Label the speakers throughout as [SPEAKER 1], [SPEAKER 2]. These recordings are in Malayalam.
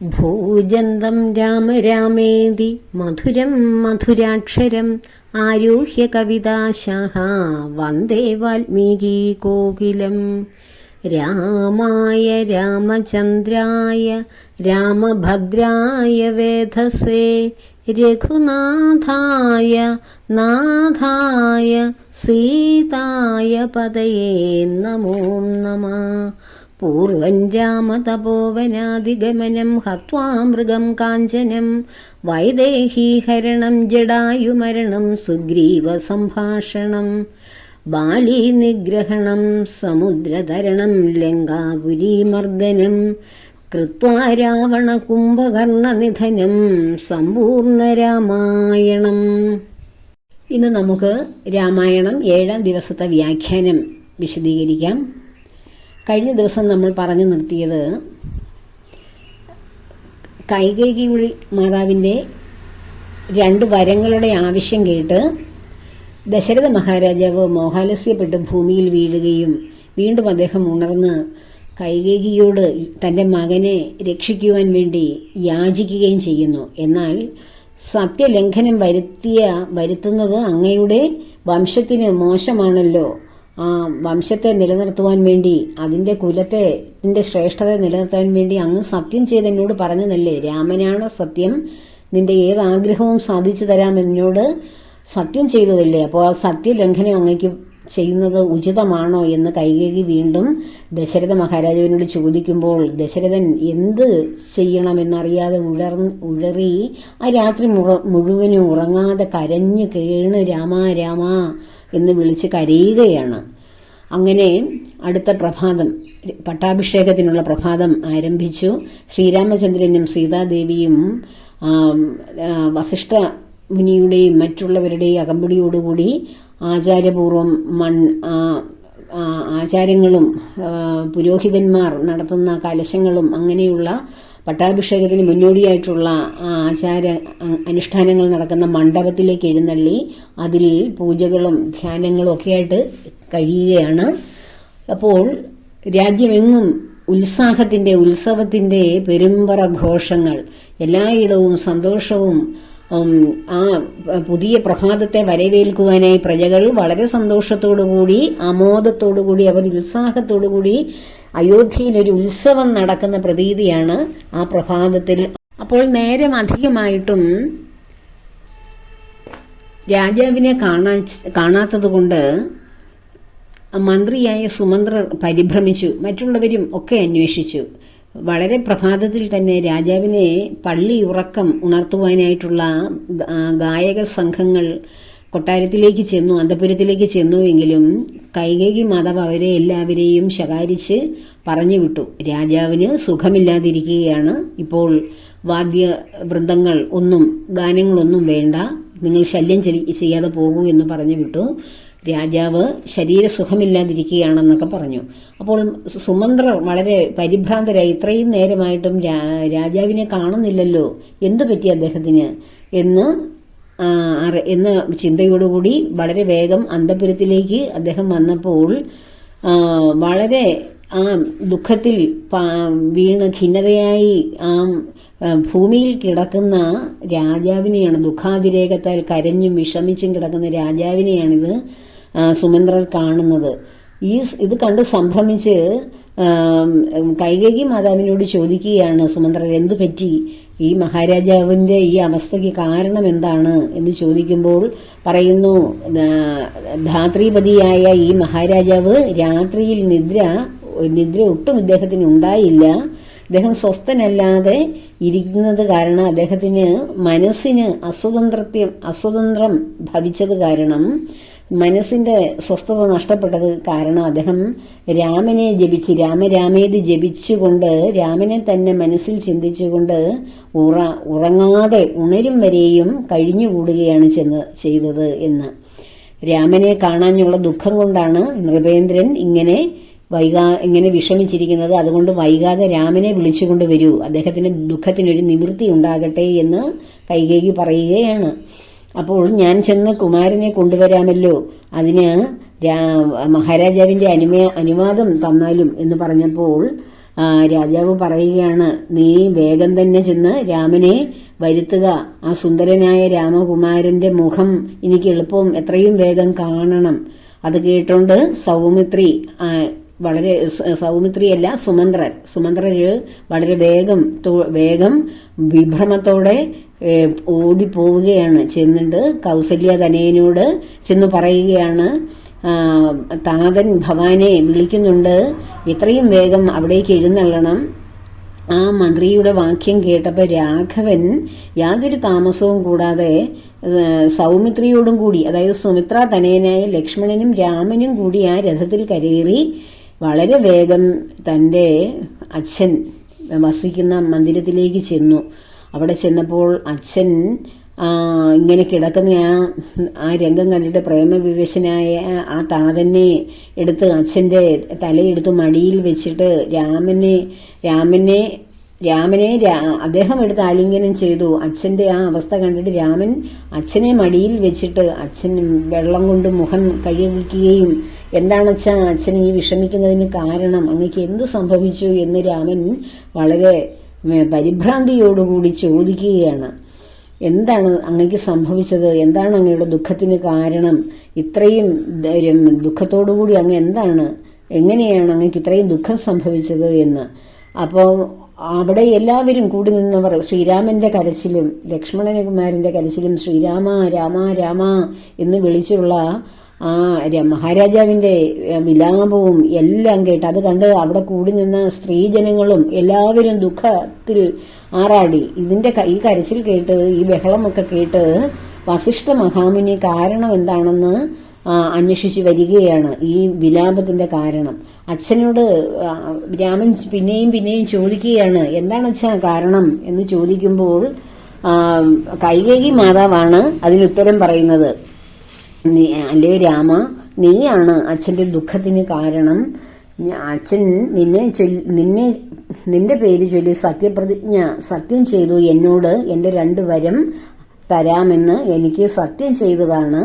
[SPEAKER 1] ഭൂജന്തം രാമ രാമേതി മധുരം മധുരാക്ഷരം ആരുഹ്യ കവിതാശാഖ വന്ദേ വാൽമീകി കോകിലം. രാമായ രാമചന്ദ്രായ രാമഭദ്രായ വേധസേ രഘുനാഥായ നാഥായ സീതായ പതയേ നമോ നമഃ. പൂർവം രാമതപോവനാദിഗമനം ഹത്വാ മൃഗം കാഞ്ചനം വൈദേഹീഹരണം ജടായുമരണം സുഗ്രീവ സംഭാഷണം ബാലീ നിഗ്രഹണം സമുദ്രതരണം ലങ്കാപുരീമർദ്ദനം കൃത്വാ രാവണ കുംഭകർണനിധനം സമ്പൂർണ്ണ രാമായണം. ഇന്ന് നമുക്ക് രാമായണം 7-ാം ദിവസത്തെ വ്യാഖ്യാനം വിശദീകരിക്കാം. കഴിഞ്ഞ ദിവസം നമ്മൾ പറഞ്ഞു നിർത്തിയത് കൈകേയി മാതാവിൻ്റെ 2 വരങ്ങളുടെ ആവശ്യം കേട്ട് ദശരഥ മഹാരാജാവ് മോഹാലസ്യപ്പെട്ട് ഭൂമിയിൽ വീഴുകയും വീണ്ടും അദ്ദേഹം ഉണർന്ന് കൈകേയിയോട് തൻ്റെ മകനെ രക്ഷിക്കുവാൻ വേണ്ടി യാചിക്കുകയും ചെയ്യുന്നു. എന്നാൽ സത്യലംഘനം വരുത്തുന്നത് അങ്ങയുടെ വംശത്തിന് മോശമാണല്ലോ. ആ വംശത്തെ നിലനിർത്തുവാൻ വേണ്ടി, അതിൻ്റെ കുലത്തിൻ്റെ ശ്രേഷ്ഠത നിലനിർത്താൻ വേണ്ടി അങ്ങ് സത്യം ചെയ്ത് എന്നോട് പറഞ്ഞതല്ലേ, രാമനാണ് സത്യം, നിന്റെ ഏതാഗ്രഹവും സാധിച്ചു തരാമെന്നോട് സത്യം ചെയ്തതല്ലേ, അപ്പോൾ ആ സത്യലംഘനം അങ്ങേക്ക് ചെയ്യുന്നത് ഉചിതമാണോ എന്ന് കൈകേയി വീണ്ടും ദശരഥ മഹാരാജാവിനോട് ചോദിക്കുമ്പോൾ ദശരഥൻ എന്ത് ചെയ്യണമെന്നറിയാതെ ഉഴറി ആ രാത്രി മുഴുവനും ഉറങ്ങാതെ കരഞ്ഞു കേണ് രാമ രാമ എന്ന് വിളിച്ച് കരയുകയാണ്. അങ്ങനെ അടുത്ത പ്രഭാതം, പട്ടാഭിഷേകത്തിനുള്ള പ്രഭാതം ആരംഭിച്ചു. ശ്രീരാമചന്ദ്രനും സീതാദേവിയും വസിഷ്ഠ മുനിയുടെയും മറ്റുള്ളവരുടെയും അകമ്പടിയോടുകൂടി ആചാരപൂർവം ആചാരങ്ങളും പുരോഹിതന്മാർ നടത്തുന്ന കലശങ്ങളും അങ്ങനെയുള്ള പട്ടാഭിഷേകത്തിന് മുന്നോടിയായിട്ടുള്ള അനുഷ്ഠാനങ്ങൾ നടക്കുന്ന മണ്ഡപത്തിലേക്ക് എഴുന്നള്ളി അതിൽ പൂജകളും ധ്യാനങ്ങളും ഒക്കെയായിട്ട് കഴിയുകയാണ്. അപ്പോൾ രാജ്യമെങ്ങും ഉത്സവത്തിൻ്റെ പെരുമ്പറ ഘോഷങ്ങൾ, എല്ലായിടവും സന്തോഷവും. ആ പുതിയ പ്രഭാതത്തെ വരവേൽക്കുവാനായി പ്രജകൾ വളരെ സന്തോഷത്തോടുകൂടി ആമോദത്തോടുകൂടി അവർ ഉത്സാഹത്തോടുകൂടി അയോധ്യയിൽ ഒരു ഉത്സവം നടക്കുന്ന പ്രതീതിയാണ് ആ പ്രഭാതത്തിൽ. അപ്പോൾ നേരം അധികമായിട്ടും രാജാവിനെ കാണാത്തത് കൊണ്ട് മന്ത്രിയായ സുമന്ത്രർ പരിഭ്രമിച്ചു. മറ്റുള്ളവരും ഒക്കെ അന്വേഷിച്ചു. വളരെ പ്രഭാതത്തിൽ തന്നെ രാജാവിനെ പള്ളി ഉറക്കം ഉണർത്തുവാനായിട്ടുള്ള ഗായക സംഘങ്ങൾ കൊട്ടാരത്തിലേക്ക് ചെന്നു, അന്തപുരത്തിലേക്ക് ചെന്നുവെങ്കിലും കൈകേയി മാതാവ് അവരെ എല്ലാവരെയും ശകാരിച്ച് പറഞ്ഞു വിട്ടു. രാജാവിന് സുഖമില്ലാതിരിക്കുകയാണ്, ഇപ്പോൾ വാദ്യവൃന്ദങ്ങൾ ഗാനങ്ങളൊന്നും വേണ്ട, നിങ്ങൾ ശല്യം ചെയ്യാതെ പോകൂ എന്ന് പറഞ്ഞു വിട്ടു. രാജാവ് ശരീരസുഖമില്ലാതിരിക്കുകയാണെന്നൊക്കെ പറഞ്ഞു. അപ്പോൾ സുമന്ത്രർ വളരെ പരിഭ്രാന്തരായി. ഇത്രയും നേരമായിട്ടും രാജാവിനെ കാണുന്നില്ലല്ലോ, എന്തു പറ്റി അദ്ദേഹത്തിന് എന്ന ചിന്തയോടുകൂടി വളരെ വേഗം അന്തപുരത്തിലേക്ക് അദ്ദേഹം വന്നപ്പോൾ വളരെ ആ ദുഃഖത്തിൽ വീണ് ഖിന്നതയായി ആ ഭൂമിയിൽ കിടക്കുന്ന രാജാവിനെയാണ്, ദുഃഖാതിരേകത്താൽ കരഞ്ഞും വിഷമിച്ചും കിടക്കുന്ന രാജാവിനെയാണിത് സുമന്ത്രർ കാണുന്നത്. ഇത് കണ്ട് സംഭ്രമിച്ച് കൈകേയി മാതാവിനോട് ചോദിക്കുകയാണ് സുമന്ത്രർ, എന്തു പറ്റി, ഈ മഹാരാജാവിൻ്റെ ഈ അവസ്ഥയ്ക്ക് കാരണം എന്താണ് എന്ന് ചോദിക്കുമ്പോൾ പറയുന്നു, ധാത്രീപതിയായ ഈ മഹാരാജാവ് രാത്രിയിൽ നിദ്ര ഒട്ടും ഇദ്ദേഹത്തിന് ഉണ്ടായില്ല. അദ്ദേഹം സ്വസ്ഥനല്ലാതെ ഇരിക്കുന്നത് കാരണം, അദ്ദേഹത്തിന് മനസ്സിന് അസ്വതന്ത്രം ഭവിച്ചത് കാരണം, മനസ്സിന്റെ സ്വസ്ഥത നഷ്ടപ്പെട്ടത് കാരണം അദ്ദേഹം രാമനെ ജപിച്ച് രാമരാമേതി ജപിച്ചുകൊണ്ട് രാമനെ തന്നെ മനസ്സിൽ ചിന്തിച്ചുകൊണ്ട് ഉറങ്ങാതെ ഉണരും വരെയും കഴിഞ്ഞുകൂടുകയാണ് ചെയ്തത് എന്ന്. രാമനെ കാണാനുള്ള ദുഃഖം കൊണ്ടാണ് നൃപേന്ദ്രൻ ഇങ്ങനെ വിഷമിച്ചിരിക്കുന്നത്. അതുകൊണ്ട് വൈകാതെ രാമനെ വിളിച്ചുകൊണ്ട് വരൂ, അദ്ദേഹത്തിന്റെ ദുഃഖത്തിനൊരു നിവൃത്തി ഉണ്ടാകട്ടെ എന്ന് കൈകേയി പറയുകയാണ്. അപ്പോൾ ഞാൻ ചെന്ന് കുമാരനെ കൊണ്ടുവരാമല്ലോ, അതിന് മഹാരാജാവിന്റെ അനുവാദം തന്നാലും എന്ന് പറഞ്ഞപ്പോൾ രാജാവ് പറയുകയാണ്, നീ വേഗം തന്നെ ചെന്ന് രാമനെ വരുത്തുക. ആ സുന്ദരനായ രാമകുമാരന്റെ മുഖം എനിക്ക് എളുപ്പവും എത്രയും വേഗം കാണണം. അത് കേട്ടോണ്ട് സൗമിത്രിയല്ല സുമന്ത്രര് വളരെ വേഗം വിഭ്രമത്തോടെ ഓടിപ്പോവുകയാണ്. ചെന്നിട്ട് കൗസല്യ തനയനോട് ചെന്ന് പറയുകയാണ്, താതൻ ഭവാനെ വിളിക്കുന്നുണ്ട്, എത്രയും വേഗം അവിടേക്ക് എഴുന്നള്ളണം. ആ മന്ത്രിയുടെ വാക്യം കേട്ടപ്പോൾ രാഘവൻ യാതൊരു താമസവും കൂടാതെ സൗമിത്രിയോടും കൂടി, അതായത് സുമിത്ര തനയനായ ലക്ഷ്മണനും രാമനും കൂടി ആ രഥത്തിൽ കയറി വളരെ വേഗം തൻ്റെ അച്ഛൻ വസിക്കുന്ന മന്ദിരത്തിലേക്ക് ചെന്നു. അവിടെ ചെന്നപ്പോൾ അച്ഛൻ ഇങ്ങനെ കിടക്കുന്ന ആ രംഗം കണ്ടിട്ട് പ്രേമവിവശനായ ആ താതനെ എടുത്ത് അച്ഛൻ്റെ തലയെടുത്ത് മടിയിൽ വെച്ചിട്ട് രാമനെ അദ്ദേഹം എടുത്ത് ആലിംഗനം ചെയ്തു. അച്ഛൻ്റെ ആ അവസ്ഥ കണ്ടിട്ട് രാമൻ അച്ഛനെ മടിയിൽ വെച്ചിട്ട് അച്ഛൻ വെള്ളം കൊണ്ട് മുഖം കഴുകിക്കുകയും, എന്താണ് അച്ഛൻ ഈ വിഷമിക്കുന്നതിന് കാരണം, അങ്ങക്ക് എന്ത് സംഭവിച്ചു എന്ന് രാമൻ വളരെ പരിഭ്രാന്തിയോടുകൂടി ചോദിക്കുകയാണ്. എന്താണ് അങ്ങക്ക് സംഭവിച്ചത്, എന്താണ് അങ്ങയുടെ ദുഃഖത്തിന് കാരണം, ഇത്രയും ദുഃഖത്തോടുകൂടി അങ്ങ് എങ്ങനെയാണ് അങ്ങക്ക് ഇത്രയും ദുഃഖം സംഭവിച്ചത് എന്ന്. അപ്പോൾ അവിടെ എല്ലാവരും കൂടി നിന്നവർ ശ്രീരാമന്റെ കരച്ചിലും ലക്ഷ്മണകുമാരന്റെ കരച്ചിലും ശ്രീരാമ രാമ രാമ എന്ന് വിളിച്ചുള്ള ആ മഹാരാജാവിന്റെ വിലാപവും എല്ലാം കേട്ട് അത് കണ്ട് അവിടെ കൂടി നിന്ന സ്ത്രീജനങ്ങളും എല്ലാവരും ദുഃഖത്തിൽ ആറാടി. ഈ കരച്ചിൽ കേട്ട്, ഈ ബഹളമൊക്കെ കേട്ട് വസിഷ്ഠ മഹാമുനി കാരണം എന്താണെന്ന് അന്വേഷിച്ച് വരികയാണ്. ഈ വിലാപത്തിന്റെ കാരണം അച്ഛനോട് രാമൻ പിന്നെയും ചോദിക്കുകയാണ്, എന്താണ് അച്ഛാ കാരണം എന്ന് ചോദിക്കുമ്പോൾ കൈകേയി മാതാവാണ് അതിനുത്തരം പറയുന്നത്. അല്ലയോ രാമ, നീയാണ് അച്ഛന്റെ ദുഃഖത്തിന് കാരണം. അച്ഛൻ നിന്റെ പേര് ചൊല്ലി സത്യം ചെയ്തു, എന്നോട് എന്റെ 2 വരം തരാമെന്ന് എനിക്ക് സത്യം ചെയ്തതാണ്.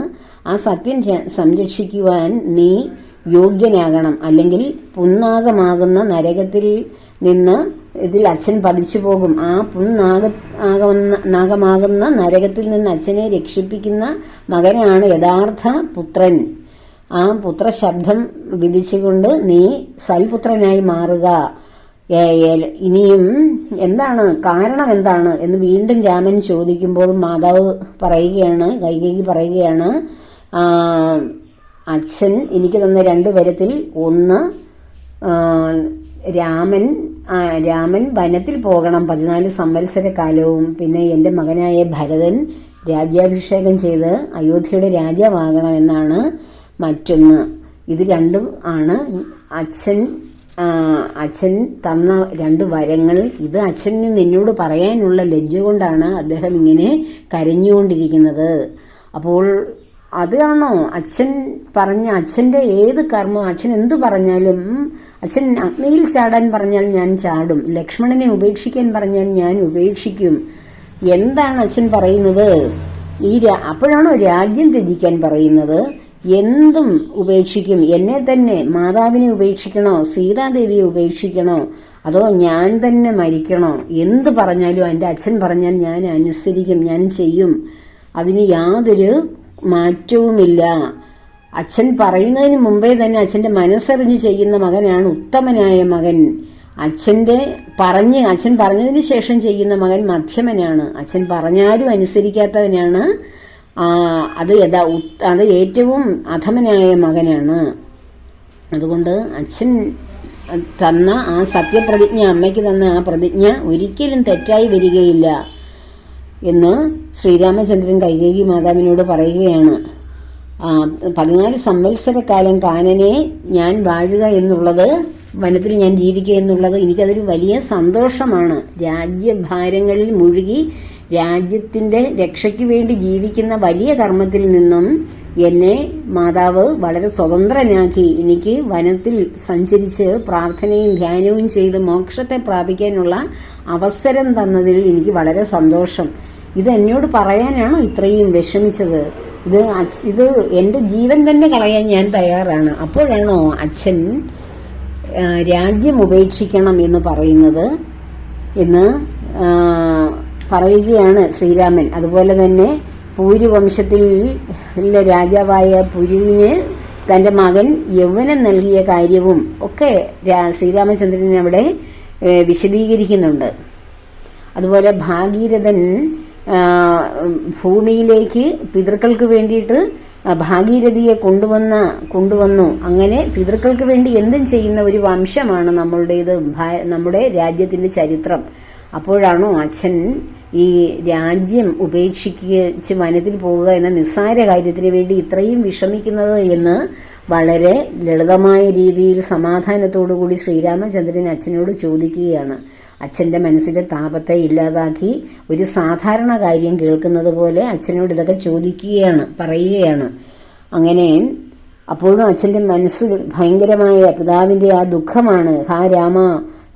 [SPEAKER 1] ആ സത്യം സംരക്ഷിക്കുവാൻ നീ യോഗ്യനാകണം, അല്ലെങ്കിൽ പുന്നാഗമാകുന്ന നരകത്തിൽ നിന്ന് ഇതിൽ അച്ഛൻ പതിച്ചു പോകും. ആ നാഗമാകുന്ന നരകത്തിൽ നിന്ന് അച്ഛനെ രക്ഷിപ്പിക്കുന്ന മകനാണ് യഥാർത്ഥ പുത്രൻ. ആ പുത്രശബ്ദം വിധിച്ചുകൊണ്ട് നീ സൽപുത്രനായി മാറുക. ഇനിയും കാരണം എന്താണ് എന്ന് വീണ്ടും രാമൻ ചോദിക്കുമ്പോൾ മാതാവ് കൈകേയി പറയുകയാണ്, അച്ഛൻ എനിക്ക് തന്ന 2 വരത്തിൽ ഒന്ന്, രാമൻ വനത്തിൽ പോകണം 14 സംവത്സര കാലവും, പിന്നെ എൻ്റെ മകനായ ഭരതൻ രാജ്യാഭിഷേകം ചെയ്ത് അയോധ്യയുടെ രാജാവാകണമെന്നാണ് മറ്റൊന്ന്. ഇത് 2 ആണ് അച്ഛൻ തന്ന 2 വരങ്ങൾ. ഇത് അച്ഛന് നിന്നോട് പറയാനുള്ള ലജ്ജ കൊണ്ടാണ് അദ്ദേഹം ഇങ്ങനെ കരഞ്ഞുകൊണ്ടിരിക്കുന്നത്. അപ്പോൾ അതാണോ അച്ഛൻ പറഞ്ഞ അച്ഛന്റെ ഏത് കർമ്മം, അച്ഛൻ എന്തു പറഞ്ഞാലും, അച്ഛൻ അഗ്നിയിൽ ചാടാൻ പറഞ്ഞാൽ ഞാൻ ചാടും, ലക്ഷ്മണനെ ഉപേക്ഷിക്കാൻ പറഞ്ഞാൽ ഞാൻ ഉപേക്ഷിക്കും. എന്താണ് അച്ഛൻ പറയുന്നത്? അപ്പോഴാണോ രാജ്യം ത്യജിക്കാൻ പറയുന്നത്? എന്തും ഉപേക്ഷിക്കും. എന്നെ തന്നെ, മാതാവിനെ ഉപേക്ഷിക്കണോ, സീതാദേവിയെ ഉപേക്ഷിക്കണോ, അതോ ഞാൻ തന്നെ മരിക്കണോ? എന്ത് പറഞ്ഞാലും എൻ്റെ അച്ഛൻ പറഞ്ഞാൽ ഞാൻ അനുസരിക്കും, ഞാൻ ചെയ്യും. അതിന് യാതൊരു മാറ്റവുമില്ല. അച്ഛൻ പറയുന്നതിന് മുമ്പേ തന്നെ അച്ഛന്റെ മനസ്സറിഞ്ഞ് ചെയ്യുന്ന മകനാണ് ഉത്തമനായ മകൻ. അച്ഛൻ പറഞ്ഞതിന് ശേഷം ചെയ്യുന്ന മകൻ മധ്യമനാണ്. അച്ഛൻ പറഞ്ഞാലും അനുസരിക്കാത്തവനാണ്. അത് ഏറ്റവും അധമനായ മകനാണ്. അതുകൊണ്ട് അച്ഛൻ തന്ന ആ സത്യപ്രതിജ്ഞ, അമ്മയ്ക്ക് തന്ന ആ പ്രതിജ്ഞ ഒരിക്കലും തെറ്റായി വരികയില്ല എന്ന് ശ്രീരാമചന്ദ്രൻ കൈകേയി മാതാവിനോട് പറയുകയാണ്. 14 സംവത്സരക്കാലം കാനനെ ഞാൻ വാഴുക എന്നുള്ളത്, വനത്തിൽ ഞാൻ ജീവിക്കുക എന്നുള്ളത് എനിക്കതൊരു വലിയ സന്തോഷമാണ്. രാജ്യഭാരങ്ങളിൽ മുഴുകി രാജ്യത്തിന്റെ രക്ഷയ്ക്ക് വേണ്ടി ജീവിക്കുന്ന വലിയ കർമ്മത്തിൽ നിന്നും എന്നെ മാതാവ് വളരെ സ്വതന്ത്രനാക്കി എനിക്ക് വനത്തിൽ സഞ്ചരിച്ച് പ്രാർത്ഥനയും ധ്യാനവും ചെയ്ത് മോക്ഷത്തെ പ്രാപിക്കാനുള്ള അവസരം തന്നതിൽ എനിക്ക് വളരെ സന്തോഷം. ഇത് എന്നോട് പറയാനാണോ ഇത്രയും വിഷമിച്ചത്? ഇത് എന്റെ ജീവൻ തന്നെ കളയാൻ ഞാൻ തയ്യാറാണ്. അപ്പോഴാണോ അച്ഛൻ രാജ്യം ഉപേക്ഷിക്കണം എന്ന് പറയുന്നത് എന്ന് പറയുകയാണ് ശ്രീരാമൻ. അതുപോലെ തന്നെ പുരുവംശത്തിൽ രാജാവായ പുരുവിന് തൻ്റെ മകൻ യൗവനം നൽകിയ കാര്യവും ഒക്കെ ശ്രീരാമചന്ദ്രൻ അവിടെ വിശദീകരിക്കുന്നുണ്ട്. അതുപോലെ ഭാഗീരഥൻ ഭൂമിയിലേക്ക് പിതൃക്കൾക്ക് വേണ്ടിയിട്ട് ഭാഗീരഥിയെ കൊണ്ടുവന്നു. അങ്ങനെ പിതൃക്കൾക്ക് വേണ്ടി എന്തും ചെയ്യുന്ന ഒരു വംശമാണ് നമ്മുടെ രാജ്യത്തിന്റെ ചരിത്രം. അപ്പോഴാണോ അച്ഛൻ ഈ രാജ്യം ഉപേക്ഷിച്ച് വനത്തിൽ പോവുക എന്ന നിസ്സാര കാര്യത്തിന് വേണ്ടി ഇത്രയും വിഷമിക്കുന്നത് എന്ന് വളരെ ലളിതമായ രീതിയിൽ സമാധാനത്തോടുകൂടി ശ്രീരാമചന്ദ്രൻ അച്ഛനോട് ചോദിക്കുകയാണ്. അച്ഛൻ്റെ മനസ്സിലെ താപത്തെ ഇല്ലാതാക്കി ഒരു സാധാരണ കാര്യം കേൾക്കുന്നത് പോലെ അച്ഛനോട് ഇതൊക്കെ പറയുകയാണ്. അങ്ങനെ അപ്പോഴും അച്ഛൻ്റെ മനസ്സിൽ ഭയങ്കരമായ പിതാവിൻ്റെ ആ ദുഃഖമാണ്. ഹാ രാമ,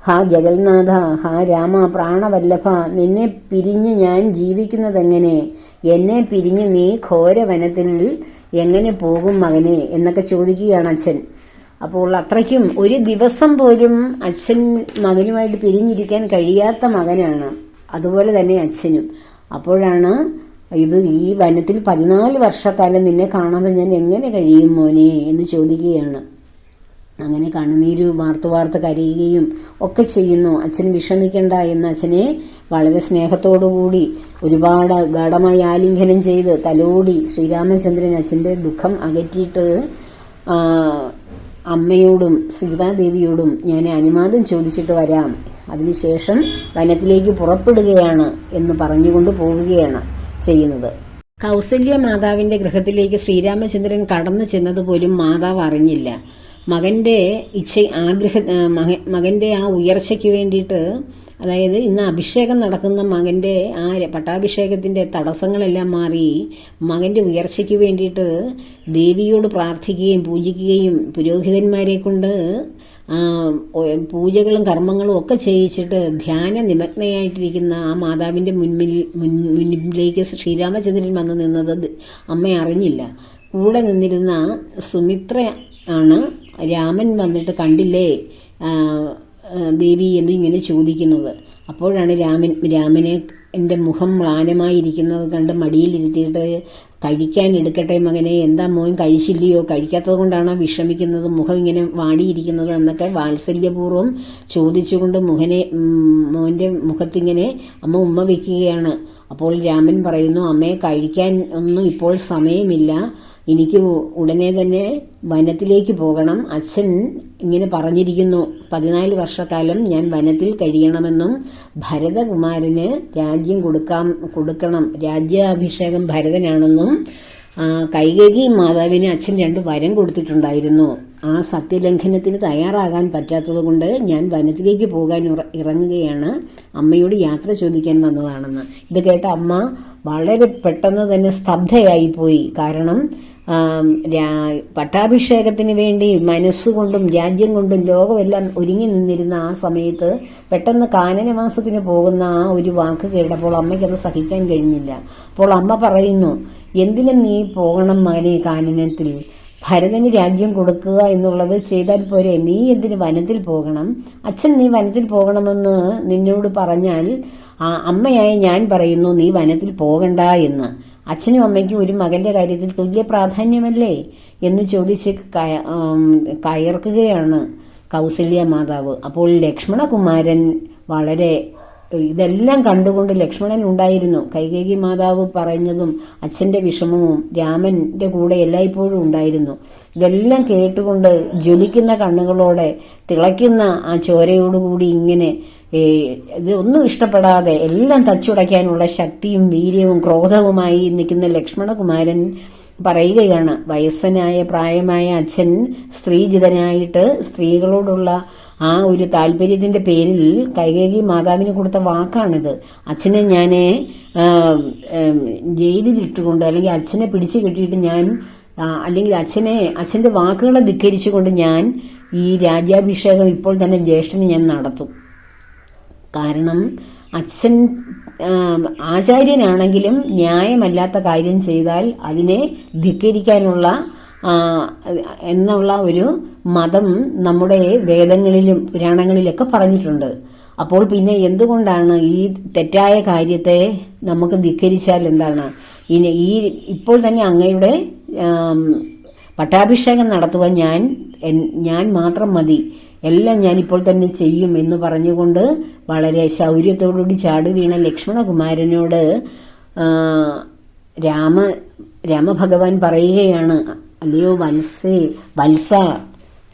[SPEAKER 1] ഹാ ജഗന്നാഥ, ഹാ രാമ പ്രാണവല്ലഭ, നിന്നെ പിരിഞ്ഞ് ഞാൻ ജീവിക്കുന്നതെങ്ങനെ? എന്നെ പിരിഞ്ഞ് നീ ഘോരവനത്തിൽ എങ്ങനെ പോകും മകനെ എന്നൊക്കെ ചോദിക്കുകയാണ് അച്ഛൻ. അപ്പോൾ അത്രയ്ക്കും ഒരു ദിവസം പോലും അച്ഛൻ മകനുമായിട്ട് പിരിഞ്ഞിരിക്കാൻ കഴിയാത്ത മകനാണ്. അതുപോലെ തന്നെ അച്ഛനും. അപ്പോഴാണ് ഈ വനത്തിൽ 14 വർഷക്കാലം നിന്നെ കാണാതെ ഞാൻ എങ്ങനെ കഴിയും മോനെ എന്ന് ചോദിക്കുകയാണ്. അങ്ങനെ കണ്ണുനീര് വാർത്ത് കരയുകയും ഒക്കെ ചെയ്യുന്നു. അച്ഛൻ വിഷമിക്കണ്ട എന്ന് അച്ഛനെ വളരെ സ്നേഹത്തോടുകൂടി ഒരുപാട് ഗാഢമായി ആലിംഗനം ചെയ്ത് തലോടി ശ്രീരാമചന്ദ്രൻ അച്ഛൻ്റെ ദുഃഖം അകറ്റിയിട്ട് അമ്മയോടും സീതാദേവിയോടും ഞാൻ അനുവാദം ചോദിച്ചിട്ട് വരാം, അതിനുശേഷം വനത്തിലേക്ക് പുറപ്പെടുകയാണ് എന്ന് പറഞ്ഞുകൊണ്ട് പോവുകയാണ് ചെയ്യുന്നത്. കൗസല്യ മാതാവിന്റെ ഗൃഹത്തിലേക്ക് ശ്രീരാമചന്ദ്രൻ കടന്നു ചെന്നതുപോലും മാതാവ് അറിഞ്ഞില്ല. മകന്റെ ആ ഉയർച്ചയ്ക്ക് വേണ്ടിയിട്ട്, അതായത് ഇന്ന് അഭിഷേകം നടക്കുന്ന മകന്റെ ആ പട്ടാഭിഷേകത്തിന്റെ തടസ്സങ്ങളെല്ലാം മാറി മകന്റെ ഉയർച്ചയ്ക്ക് വേണ്ടിയിട്ട് ദേവിയോട് പ്രാർത്ഥിക്കുകയും പൂജിക്കുകയും പുരോഹിതന്മാരെ കൊണ്ട് പൂജകളും കർമ്മങ്ങളും ഒക്കെ ചെയ്യിച്ചിട്ട് ധ്യാന നിമഗ്നയായിട്ടിരിക്കുന്ന ആ മാതാവിന്റെ മുന്നിലേക്ക് ശ്രീരാമചന്ദ്രൻ വന്നു നിന്നത് അമ്മ അറിഞ്ഞില്ല. കൂടെ നിന്നിരുന്ന സുമിത്ര ആണ് രാമൻ വന്നിട്ട് കണ്ടില്ലേ ദേവി എന്ന് ഇങ്ങനെ ചോദിക്കുന്നത്. അപ്പോഴാണ് രാമനെ എൻ്റെ മുഖം മ്ലാനമായിരിക്കുന്നത് കണ്ട് മടിയിലിരുത്തിയിട്ട് കഴിക്കാൻ എടുക്കട്ടെ മകനെ, എന്താ മോൻ കഴിച്ചില്ലയോ, കഴിക്കാത്തത് കൊണ്ടാണോ വിഷമിക്കുന്നത്, മുഖം ഇങ്ങനെ വാടിയിരിക്കുന്നത് എന്നൊക്കെ വാത്സല്യപൂർവ്വം ചോദിച്ചുകൊണ്ട് മോൻ്റെ മുഖത്തിങ്ങനെ അമ്മ ഉമ്മ വയ്ക്കുകയാണ്. അപ്പോൾ രാമൻ പറയുന്നു, അമ്മയെ കഴിക്കാൻ ഒന്നും ഇപ്പോൾ സമയമില്ല, എനിക്ക് ഉടനെ തന്നെ വനത്തിലേക്ക് പോകണം. അച്ഛൻ ഇങ്ങനെ പറഞ്ഞിരിക്കുന്നു, 14 വർഷക്കാലം ഞാൻ വനത്തിൽ കഴിയണമെന്നും ഭരതകുമാരന് രാജ്യം കൊടുക്കണം, രാജ്യാഭിഷേകം ഭരതനാണെന്നും കൈകേയി മാതാവിന് അച്ഛൻ 2 വരം കൊടുത്തിട്ടുണ്ടായിരുന്നു. ആ സത്യലംഘനത്തിന് തയ്യാറാകാൻ പറ്റാത്തത് കൊണ്ട് ഞാൻ വനത്തിലേക്ക് പോകാൻ ഇറങ്ങുകയാണ്, അമ്മയോട് യാത്ര ചോദിക്കാൻ വന്നതാണെന്ന്. ഇത് കേട്ട അമ്മ വളരെ പെട്ടെന്ന് തന്നെ സ്തബ്ധയായിപ്പോയി. കാരണം പട്ടാഭിഷേകത്തിന് വേണ്ടി മനസ്സുകൊണ്ടും രാജ്യം കൊണ്ടും ലോകമെല്ലാം ഒരുങ്ങി നിന്നിരുന്ന ആ സമയത്ത് പെട്ടെന്ന് കാനനവാസത്തിന് പോകുന്ന ആ ഒരു വാക്ക് കേട്ടപ്പോൾ അമ്മയ്ക്കത് സഹിക്കാൻ കഴിഞ്ഞില്ല. അപ്പോൾ അമ്മ പറയുന്നു, എന്തിനും നീ പോകണം മകനെ കാനനത്തിൽ, ഭരതന് രാജ്യം കൊടുക്കുക എന്നുള്ളത് ചെയ്താൽ പോരെ, നീ എന്തിന് വനത്തിൽ പോകണം? അച്ഛൻ നീ വനത്തിൽ പോകണമെന്ന് നിന്നോട് പറഞ്ഞാൽ അമ്മയായ ഞാൻ പറയുന്നു നീ വനത്തിൽ പോകണ്ട എന്ന്. അച്ഛനും അമ്മയ്ക്കും ഒരു മകന്റെ കാര്യത്തിൽ തുല്യ പ്രാധാന്യമല്ലേ എന്ന് ചോദിച്ച് കയർക്കുകയാണ് കൗസല്യ മാതാവ്. അപ്പോൾ ലക്ഷ്മണകുമാരൻ ഇതെല്ലാം കണ്ടുകൊണ്ട് ലക്ഷ്മണൻ ഉണ്ടായിരുന്നു. കൈകേയി മാതാവ് പറയുന്നതും അച്ഛൻ്റെ വിഷമവും രാമന്റെ കൂടെ എല്ലായ്പ്പോഴും ഉണ്ടായിരുന്നു. ഇതെല്ലാം കേട്ടുകൊണ്ട് ജ്വലിക്കുന്ന കണ്ണുകളോടെ തിളയ്ക്കുന്ന ആ ചോരയോടുകൂടി ഇങ്ങനെ ഇതൊന്നും ഇഷ്ടപ്പെടാതെ എല്ലാം തച്ചുടയ്ക്കാനുള്ള ശക്തിയും വീര്യവും ക്രോധവുമായി നിൽക്കുന്ന ലക്ഷ്മണകുമാരൻ പറയുകയാണ്, വയസ്സനായ പ്രായമായ അച്ഛൻ സ്ത്രീജിതനായിട്ട് സ്ത്രീകളോടുള്ള ആ ഒരു താല്പര്യത്തിന്റെ പേരിൽ കൈകേയി മാതാവിന് കൊടുത്ത വാക്കാണിത്. അച്ഛനെ ഞാൻ ജയിലിലിട്ടുകൊണ്ട് അല്ലെങ്കിൽ അച്ഛനെ പിടിച്ചു കെട്ടിയിട്ട് ഞാൻ അല്ലെങ്കിൽ അച്ഛൻ്റെ വാക്കുകളെ ധിക്കരിച്ചുകൊണ്ട് ഞാൻ ഈ രാജ്യാഭിഷേകം ഇപ്പോൾ തന്നെ ജ്യേഷ്ഠന് ഞാൻ നടത്തും. കാരണം അച്ഛൻ ആചാര്യനാണെങ്കിലും ന്യായമല്ലാത്ത കാര്യം ചെയ്താൽ അതിനെ ധിക്കരിക്കാനുള്ള എന്നുള്ള ഒരു മതം നമ്മുടെ വേദങ്ങളിലും പുരാണങ്ങളിലൊക്കെ പറഞ്ഞിട്ടുണ്ട്. അപ്പോൾ പിന്നെ എന്തുകൊണ്ടാണ് ഈ തെറ്റായ കാര്യത്തെ നമുക്ക് ധിക്കരിച്ചാൽ എന്താണ്? ഇപ്പോൾ തന്നെ അങ്ങയുടെ പട്ടാഭിഷേകം നടത്തുവാൻ ഞാൻ മാത്രം മതി, എല്ലാം ഞാനിപ്പോൾ തന്നെ ചെയ്യും എന്ന് പറഞ്ഞുകൊണ്ട് വളരെ ശൗര്യത്തോടുകൂടി ചാടി വീണ ലക്ഷ്മണകുമാരനോട് രാമഭഗവാൻ പറയുകയാണ്, അല്ലയോ വത്സ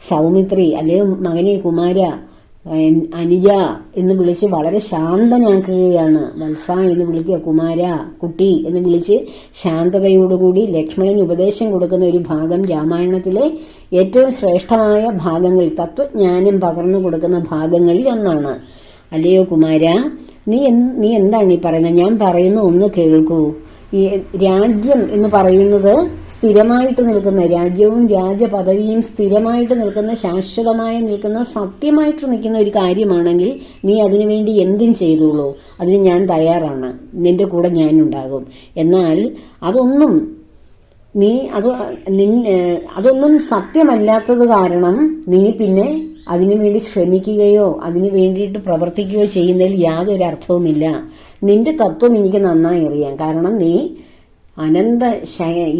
[SPEAKER 1] സൗമിത്രി, അല്ലയോ മകനെ കുമാര, അനുജ എന്ന് വിളിച്ച് വളരെ ശാന്തനാക്കുകയാണ്. വത്സ എന്ന് വിളിക്കുക, കുമാര, കുട്ടി എന്ന് വിളിച്ച് ശാന്തതയോടുകൂടി ലക്ഷ്മണന് ഉപദേശം കൊടുക്കുന്ന ഒരു ഭാഗം രാമായണത്തിലെ ഏറ്റവും ശ്രേഷ്ഠമായ ഭാഗങ്ങൾ, തത്വജ്ഞാനം പകർന്നു കൊടുക്കുന്ന ഭാഗങ്ങളിൽ ഒന്നാണ്. അല്ലയോ കുമാര, നീ എന്താണ് ഈ പറയുന്നത്? ഞാൻ പറയുന്ന ഒന്ന് കേൾക്കൂ. ഈ രാജ്യം എന്ന് പറയുന്നത് സ്ഥിരമായിട്ട് നിൽക്കുന്ന, രാജ്യവും രാജപദവിയും സ്ഥിരമായിട്ട് നിൽക്കുന്ന, ശാശ്വതമായി നിൽക്കുന്ന, സത്യമായിട്ട് നിൽക്കുന്ന ഒരു കാര്യമാണെങ്കിൽ നീ അതിനുവേണ്ടി എന്തും ചെയ്തോളൂ, അതിന് ഞാൻ തയ്യാറാണ്, നിന്റെ കൂടെ ഞാനുണ്ടാകും. എന്നാൽ അതൊന്നും സത്യമല്ലാത്തത് കാരണം നീ പിന്നെ അതിനുവേണ്ടി ശ്രമിക്കുകയോ അതിനു വേണ്ടിയിട്ട് പ്രവർത്തിക്കുകയോ ചെയ്യുന്നതിൽ യാതൊരു അർത്ഥവുമില്ല. നിന്റെ തത്വം എനിക്ക് നന്നായി അറിയാം. കാരണം നീ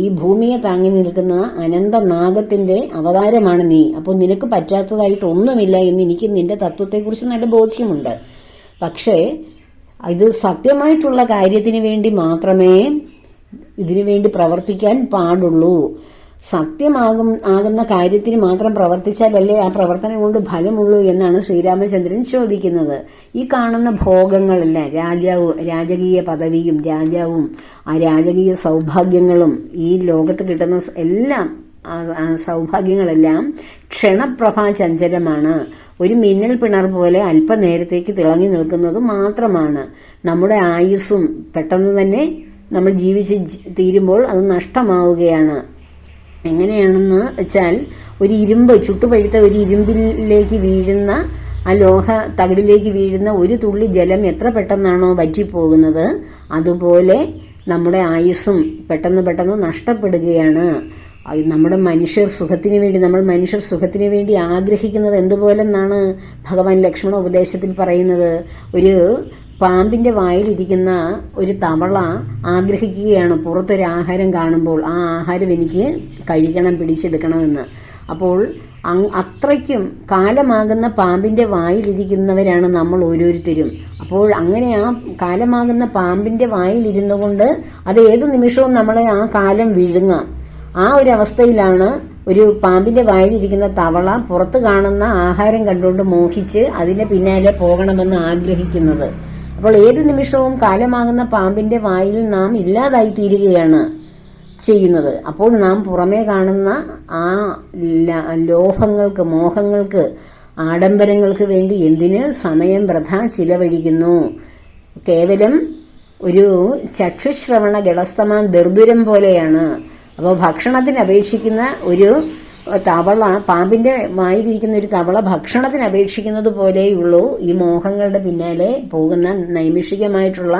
[SPEAKER 1] ഈ ഭൂമിയെ താങ്ങി നിൽക്കുന്ന അനന്തനാഗത്തിന്റെ അവതാരമാണ് നീ. അപ്പോൾ നിനക്ക് പറ്റാത്തതായിട്ട് ഒന്നുമില്ല എന്ന് എനിക്ക് നിന്റെ തത്വത്തെക്കുറിച്ച് നല്ല ബോധ്യമുണ്ട്. പക്ഷേ ഇത് സത്യമായിട്ടുള്ള കാര്യത്തിന് വേണ്ടി മാത്രമേ ഇതിനുവേണ്ടി പ്രവർത്തിക്കാൻ പാടുള്ളൂ. ആകുന്ന കാര്യത്തിന് മാത്രം പ്രവർത്തിച്ചാലല്ലേ ആ പ്രവർത്തനം കൊണ്ട് ഫലമുള്ളൂ എന്നാണ് ശ്രീരാമചന്ദ്രൻ ചോദിക്കുന്നത്. ഈ കാണുന്ന ഭോഗങ്ങളെല്ലാം, രാജകീയ പദവിയും രാജാവും ആ രാജകീയ സൗഭാഗ്യങ്ങളും ഈ ലോകത്ത് കിട്ടുന്ന എല്ലാം സൗഭാഗ്യങ്ങളെല്ലാം ക്ഷണപ്രഭാ ചഞ്ചലമാണ്. ഒരു മിന്നൽ പിണർ പോലെ അല്പനേരത്തേക്ക് തിളങ്ങി നിൽക്കുന്നത് മാത്രമാണ്. നമ്മുടെ ആയുസ്സും പെട്ടെന്ന് തന്നെ നമ്മൾ ജീവിച്ച് തീരുമ്പോൾ അത് നഷ്ടമാവുകയാണ്. എങ്ങനെയാണെന്ന് വെച്ചാൽ, ഒരു ചുട്ടുപഴുത്ത ഒരു ഇരുമ്പിലേക്ക് വീഴുന്ന, ആ ലോഹ തകിടിലേക്ക് വീഴുന്ന ഒരു തുള്ളി ജലം എത്ര പെട്ടെന്നാണോ വറ്റിപ്പോകുന്നത്, അതുപോലെ നമ്മുടെ ആയുസ്സും പെട്ടെന്ന് നഷ്ടപ്പെടുകയാണ്. നമ്മുടെ നമ്മൾ മനുഷ്യർ സുഖത്തിന് വേണ്ടി ആഗ്രഹിക്കുന്നത് എന്തുപോലെന്നാണ് ഭഗവാൻ ലക്ഷ്മണ ഉപദേശത്തിൽ പറയുന്നത്. ഒരു പാമ്പിന്റെ വായിലിരിക്കുന്ന ഒരു തവള ആഗ്രഹിക്കുകയാണ് പുറത്തൊരു ആഹാരം കാണുമ്പോൾ, ആ ആഹാരം എനിക്ക് കഴിക്കണം, പിടിച്ചെടുക്കണമെന്ന്. അപ്പോൾ അത്രയ്ക്കും കാലമാകുന്ന പാമ്പിന്റെ വായിലിരിക്കുന്നവരാണ് നമ്മൾ ഓരോരുത്തരും. അപ്പോൾ അങ്ങനെ ആ കാലമാകുന്ന പാമ്പിന്റെ വായിലിരുന്നു കൊണ്ട് അത് ഏത് നിമിഷവും നമ്മളെ ആ കാലം വിഴുങ്ങാം. ആ ഒരു അവസ്ഥയിലാണ് ഒരു പാമ്പിന്റെ വായിലിരിക്കുന്ന തവള പുറത്ത് കാണുന്ന ആഹാരം കണ്ടുകൊണ്ട് മോഹിച്ച് അതിന്റെ പിന്നാലെ പോകണമെന്ന് ആഗ്രഹിക്കുന്നത്. അപ്പോൾ ഏത് നിമിഷവും കാലമാകുന്ന പാമ്പിന്റെ വായിൽ നാം ഇല്ലാതായി തീരുകയാണ് ചെയ്യുന്നത്. അപ്പോൾ നാം പുറമേ കാണുന്ന ആ ലോഹങ്ങൾക്ക്, മോഹങ്ങൾക്ക്, ആഡംബരങ്ങൾക്ക് വേണ്ടി എന്തിന് സമയം വൃഥാ ചിലവഴിക്കുന്നു? കേവലം ഒരു ചക്ഷുശ്രവണ ഗളസ്തമാൻ ദർദുരം പോലെയാണ്. അപ്പോൾ ഭക്ഷണത്തിന് അപേക്ഷിക്കുന്ന ഒരു തവള, പാമ്പിന്റെ വായിലിരിക്കുന്ന ഒരു തവള ഭക്ഷണത്തിന് അപേക്ഷിക്കുന്നത് പോലെയുള്ളൂ ഈ മോഹങ്ങളുടെ പിന്നാലെ പോകുന്ന നൈമിഷികമായിട്ടുള്ള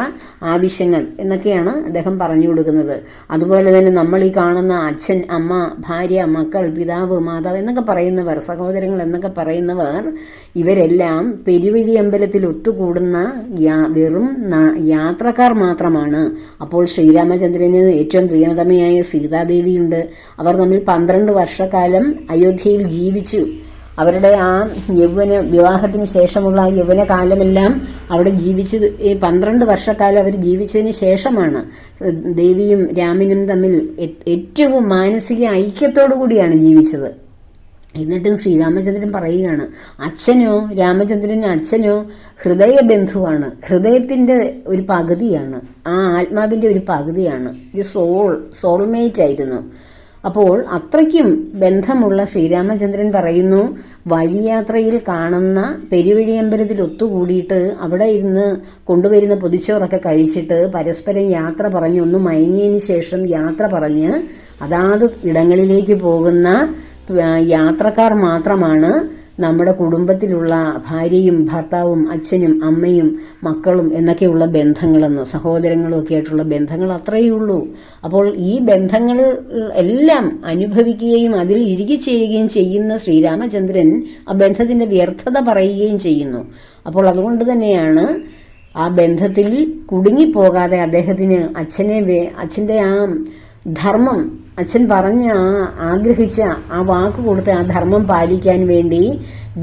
[SPEAKER 1] ആവശ്യങ്ങൾ എന്നൊക്കെയാണ് അദ്ദേഹം പറഞ്ഞു കൊടുക്കുന്നത്. അതുപോലെ തന്നെ നമ്മൾ ഈ കാണുന്ന അച്ഛൻ, അമ്മ, ഭാര്യ, മക്കൾ, പിതാവ്, മാതാവ് എന്നൊക്കെ പറയുന്നവർ, സഹോദരങ്ങൾ എന്നൊക്കെ പറയുന്നവർ, ഇവരെല്ലാം പെരുവഴി അമ്പലത്തിൽ ഒത്തുകൂടുന്ന വെറും യാത്രക്കാർ മാത്രമാണ്. അപ്പോൾ ശ്രീരാമചന്ദ്രന് ഏറ്റവും പ്രിയമതമയായ സീതാദേവിയുണ്ട്. അവർ തമ്മിൽ 12 വർഷക്കാലം അയോധ്യയിൽ ജീവിച്ചു. അവരുടെ ആ വിവാഹത്തിന് ശേഷമുള്ള ആ യൗവന കാലമെല്ലാം അവിടെ ജീവിച്ചു. 12 വർഷക്കാലം അവർ ജീവിച്ചതിന് ശേഷമാണ് ദേവിയും രാമനും തമ്മിൽ ഏറ്റവും മാനസിക ഐക്യത്തോടു കൂടിയാണ് ജീവിച്ചത്. എന്നിട്ടും ശ്രീരാമചന്ദ്രൻ പറയുകയാണ്, രാമചന്ദ്രന് അച്ഛനോ ഹൃദയബന്ധുവാണ്, ഹൃദയത്തിന്റെ ഒരു പകുതിയാണ്, ആ ആത്മാവിന്റെ ഒരു പകുതിയാണ്, ഒരു സോൾമേറ്റ് ആയിരുന്നു. അപ്പോൾ അത്രയ്ക്കും ബന്ധമുള്ള ശ്രീരാമചന്ദ്രൻ പറയുന്നു, വഴിയാത്രയിൽ കാണുന്ന പെരുവഴിയമ്പലത്തിൽ ഒത്തുകൂടിയിട്ട് അവിടെ ഇരുന്ന് കൊണ്ടുവരുന്ന പൊതിച്ചോറൊക്കെ കഴിച്ചിട്ട് പരസ്പരം യാത്ര പറഞ്ഞ് ഒന്ന് മയങ്ങിയതിന് ശേഷം യാത്ര പറഞ്ഞ് അതാത് ഇടങ്ങളിലേക്ക് പോകുന്ന യാത്രക്കാർ മാത്രമാണ് നമ്മുടെ കുടുംബത്തിലുള്ള ഭാര്യയും ഭർത്താവും അച്ഛനും അമ്മയും മക്കളും എന്നൊക്കെയുള്ള ബന്ധങ്ങളെന്ന്, സഹോദരങ്ങളും ഒക്കെ ആയിട്ടുള്ള ബന്ധങ്ങൾ അത്രയേ ഉള്ളൂ. അപ്പോൾ ഈ ബന്ധങ്ങൾ എല്ലാം അനുഭവിക്കുകയും അതിൽ ഇഴുകിച്ചേരുകയും ചെയ്യുന്ന ശ്രീരാമചന്ദ്രൻ ആ ബന്ധത്തിന്റെ വ്യർത്ഥത പറയുകയും ചെയ്യുന്നു. അപ്പോൾ അതുകൊണ്ട് തന്നെയാണ് ആ ബന്ധത്തിൽ കുടുങ്ങിപ്പോകാതെ അദ്ദേഹത്തിന് അച്ഛന്റെ ആ ധർമ്മം, അച്ഛൻ പറഞ്ഞ ആഗ്രഹിച്ച ആ വാക്ക് കൊടുത്ത് ആ ധർമ്മം പാലിക്കാൻ വേണ്ടി